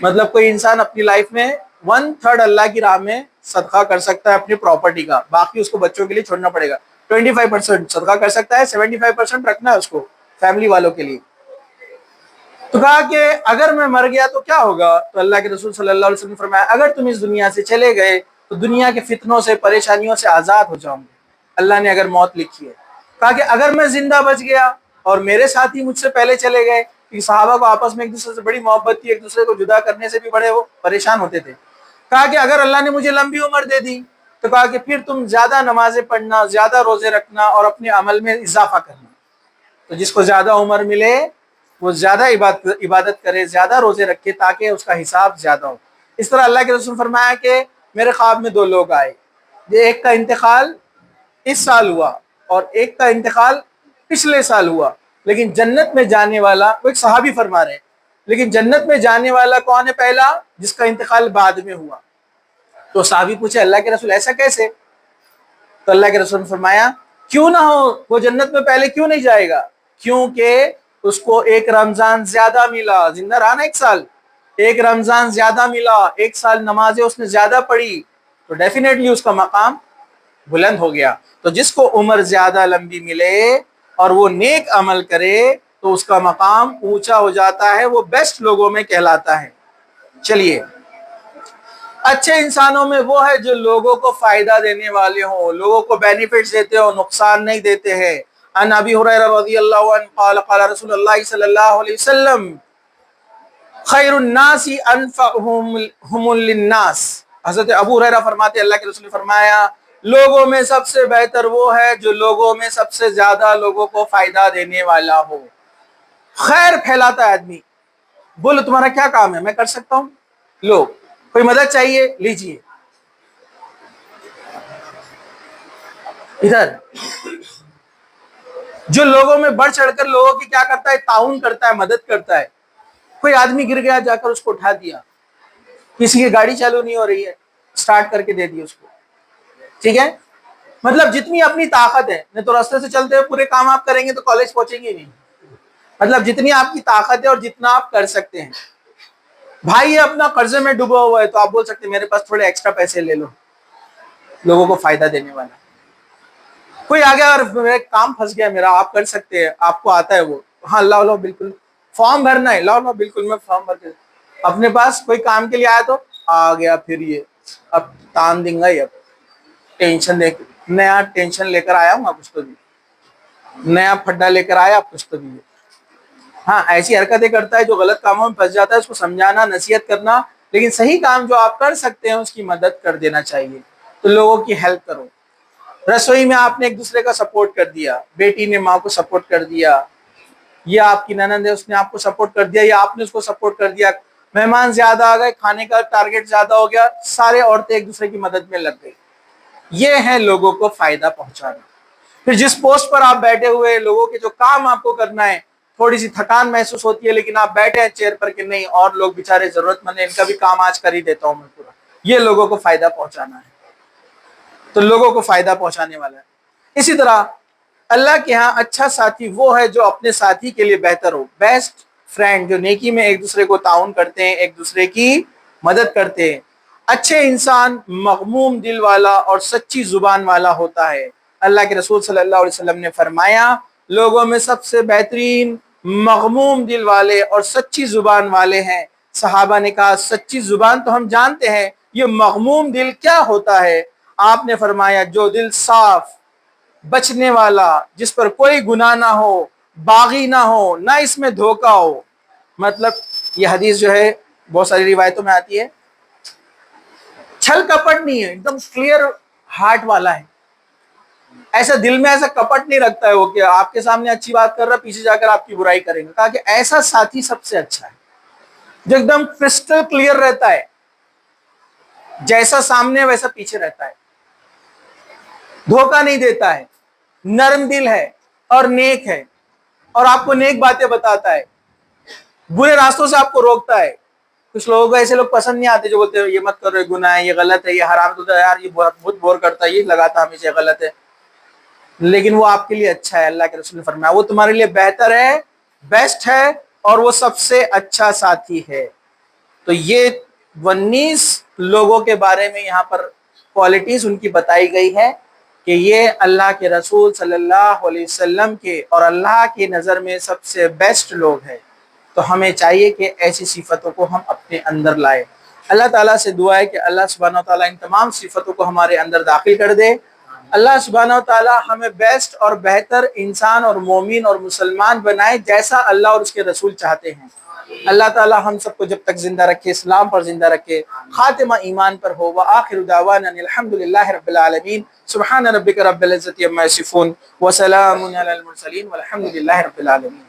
مطلب کوئی انسان اپنی لائف میں 1/3 اللہ کی راہ میں صدقہ کر سکتا ہے اپنی پراپرٹی کا، باقی اس کو بچوں کے لیے چھوڑنا پڑے گا۔ 25% صدقہ کر سکتا ہے، 75% رکھنا ہے اس کو فیملی والوں کے لیے۔ تو کہا کہ اگر میں مر گیا تو کیا ہوگا؟ تو اللہ کے رسول صلی اللہ علیہ وسلم نے فرمایا اگر تم اس دنیا سے چلے گئے تو دنیا کے فتنوں سے، پریشانیوں سے آزاد ہو جاؤں گے، اللہ نے اگر موت لکھی ہے۔ کہا کہ اگر میں زندہ بچ گیا اور میرے ساتھی مجھ سے پہلے چلے گئے، کہ صحابہ کو آپس میں ایک دوسرے سے بڑی محبت تھی، ایک دوسرے کو جدا کرنے سے بھی بڑے وہ پریشان ہوتے تھے۔ کہا کہ اگر اللہ نے مجھے لمبی عمر دے دی تو کہا کہ پھر تم زیادہ نمازیں پڑھنا، زیادہ روزے رکھنا اور اپنے عمل میں اضافہ کرنا۔ تو جس کو زیادہ عمر ملے وہ زیادہ عبادت کرے، زیادہ روزے رکھے تاکہ اس کا حساب زیادہ ہو۔ اس طرح اللہ کے رسول فرمایا کہ میرے خواب میں 2 لوگ آئے، ایک کا انتقال اس سال ہوا اور ایک کا انتقال پچھلے سال ہوا، لیکن جنت میں جانے والا، وہ ایک صحابی فرما رہے ہیں، لیکن جنت میں جانے والا کون ہے؟ پہلا جس کا انتقال بعد میں ہوا۔ تو صحابی پوچھے اللہ کے رسول ایسا کیسے؟ تو اللہ کے رسول نے فرمایا کیوں نہ ہو، وہ جنت میں پہلے کیوں نہیں جائے گا؟ کیونکہ اس کو ایک رمضان زیادہ ملا، زندہ رہا نا 1 سال، ایک رمضان زیادہ ملا، 1 سال نمازیں اس نے زیادہ پڑھی، تو ڈیفینیٹلی اس کا مقام بلند ہو گیا۔ تو جس کو عمر زیادہ لمبی ملے اور وہ نیک عمل کرے تو اس کا مقام اونچا ہو جاتا ہے، وہ بیسٹ لوگوں میں کہلاتا ہے۔ چلیے، اچھے انسانوں میں وہ ہے جو لوگوں کو فائدہ دینے والے ہوں، لوگوں کو بینیفٹس دیتے ہوں، نقصان نہیں دیتے ہیں۔ عن ابی ہریرہ رضی اللہ عنہ قال قال رسول اللہ صلی اللہ علیہ وسلم خیر الناس انفعهم للناس۔ حضرت ابو ہریرہ فرماتے ہیں اللہ کے رسول نے فرمایا لوگوں میں سب سے بہتر وہ ہے جو لوگوں میں سب سے زیادہ لوگوں کو فائدہ دینے والا ہو۔ خیر پھیلاتا ہے آدمی، بولو تمہارا کیا کام ہے؟ میں کر سکتا ہوں، لو کوئی مدد چاہیے لیجئے، ادھر جو لوگوں میں بڑھ چڑھ کر لوگوں کی کیا کرتا ہے؟ تعاون کرتا ہے، مدد کرتا ہے۔ کوئی آدمی گر گیا، جا کر اس کو اٹھا دیا، کسی کی گاڑی چالو نہیں ہو رہی ہے، سٹارٹ کر کے دے دی اس کو، ٹھیک ہے؟ مطلب جتنی اپنی طاقت ہے، نہیں تو راستے سے چلتے ہوئے پورے کام آپ کریں گے تو کالج پہنچیں گے نہیں. مطلب جتنی آپ کی طاقت ہے اور جتنا آپ کر سکتے ہیں. بھائی یہ اپنا قرضے میں ڈوبا ہوا ہے تو آپ بول سکتے ہیں میرے پاس تھوڑے ایکسٹرا پیسے لے لو، لوگوں کو فائدہ دینے والا. کوئی آ گیا اور میرا کام پھنس گیا میرا، آپ کر سکتے ہیں، آپ کو آتا ہے وہ، ہاں لاؤ لاؤ بالکل فارم بھرنا ہے، لاؤ لاؤ بالکل میں فارم بھر کے اپنے پاس کوئی کام کے لیے آیا تو آ گیا. پھر یہ اب تان دیں گا، اب ٹینشن نیا ٹینشن لے کر آیا ہوں آپ کچھ تو بھی، نیا پھڈا لے کر آیا آپ کچھ تو بھی. ہاں ایسی حرکتیں کرتا ہے جو غلط کاموں میں پھنس جاتا ہے، اس کو سمجھانا، نصیحت کرنا، لیکن صحیح کام جو آپ کر سکتے ہیں اس کی مدد کر دینا چاہیے. تو لوگوں کی ہیلپ کرو. رسوئی میں آپ نے ایک دوسرے کا سپورٹ کر دیا، بیٹی نے ماں کو سپورٹ کر دیا، یا آپ کی ننند ہے اس نے آپ کو سپورٹ کر دیا، یا آپ نے اس کو سپورٹ کر دیا. مہمان زیادہ آ گئے، کھانے کا ٹارگیٹ زیادہ ہو گیا، سارے عورتیں ایک دوسرے کی مدد میں لگ گئی. یہ ہے لوگوں کو فائدہ پہنچانا. پھر جس پوسٹ پر آپ بیٹھے ہوئے، لوگوں کے جو کام آپ کو کرنا ہے، تھوڑی سی تھکان محسوس ہوتی ہے، لیکن آپ بیٹھے ہیں چیئر پر کہ نہیں اور لوگ بیچارے ضرورت مند ہیں، ان کا بھی کام آج کر ہی دیتا ہوں میں پورا. یہ لوگوں کو فائدہ پہنچانا ہے. تو لوگوں کو فائدہ پہنچانے والا ہے. اسی طرح اللہ کے ہاں اچھا ساتھی وہ ہے جو اپنے ساتھی کے لیے بہتر ہو. بیسٹ فرینڈ جو نیکی میں ایک دوسرے کو تعاون کرتے ہیں، ایک دوسرے کی مدد کرتے ہیں. اچھے انسان مغموم دل والا اور سچی زبان والا ہوتا ہے. اللہ کے رسول صلی اللہ علیہ وسلم نے فرمایا لوگوں میں سب سے بہترین مغموم دل والے اور سچی زبان والے ہیں. صحابہ نے کہا سچی زبان تو ہم جانتے ہیں، یہ مغموم دل کیا ہوتا ہے؟ آپ نے فرمایا جو دل صاف، بچنے والا، جس پر کوئی گناہ نہ ہو، باغی نہ ہو، نہ اس میں دھوکہ ہو. مطلب یہ حدیث جو ہے بہت ساری روایتوں میں آتی ہے، چھل کپٹ نہیں ہے، ایک دم کلیئر ہارٹ والا ہے. ایسا دل میں ایسا کپٹ نہیں رکھتا ہے وہ کہ آپ کے سامنے اچھی بات کر رہا پیچھے جا کر آپ کی برائی کریں گے. کہا کہ ایسا ساتھی سب سے اچھا ہے جو ایک دم کرسٹل کلیئر رہتا ہے، جیسا سامنے ویسا پیچھے رہتا ہے، دھوکہ نہیں دیتا ہے، نرم دل ہے اور نیک ہے، اور آپ کو نیک باتیں بتاتا ہے، برے راستوں سے آپ کو روکتا ہے. کچھ لوگوں کو ایسے لوگ پسند نہیں آتے جو بولتے ہیں یہ مت کرو، یہ گناہ ہے، یہ غلط ہے، یہ حرام. تو یار یہ بہت بور کرتا ہے، یہ لگاتا ہمیشہ غلط ہے، لیکن وہ آپ کے لیے اچھا ہے. اللہ کے رسول نے فرمایا وہ تمہارے لیے بہتر ہے، بیسٹ ہے، اور وہ سب سے اچھا ساتھی ہے. تو یہ 19 لوگوں کے بارے میں یہاں پر کوالٹیز ان کی بتائی گئی ہے کہ یہ اللہ کے رسول صلی اللہ علیہ وسلم کے اور اللہ کی نظر میں سب سے بیسٹ لوگ ہیں. تو ہمیں چاہیے کہ ایسی صفتوں کو ہم اپنے اندر لائیں. اللہ تعالیٰ سے دعا ہے کہ اللہ سبحانہ و تعالیٰ ان تمام صفتوں کو ہمارے اندر داخل کر دے. اللہ سبحانہ و تعالیٰ ہمیں بیسٹ اور بہتر انسان اور مومن اور مسلمان بنائے جیسا اللہ اور اس کے رسول چاہتے ہیں. اللہ تعالیٰ ہم سب کو جب تک زندہ رکھے، اسلام پر زندہ رکھے، خاتمہ ایمان پر ہو. وآخر دعوانا الحمدللہ رب العالمین. سبحان ربک رب العزت عما یصفون وسلام علی المرسلین والحمدللہ رب العالمین.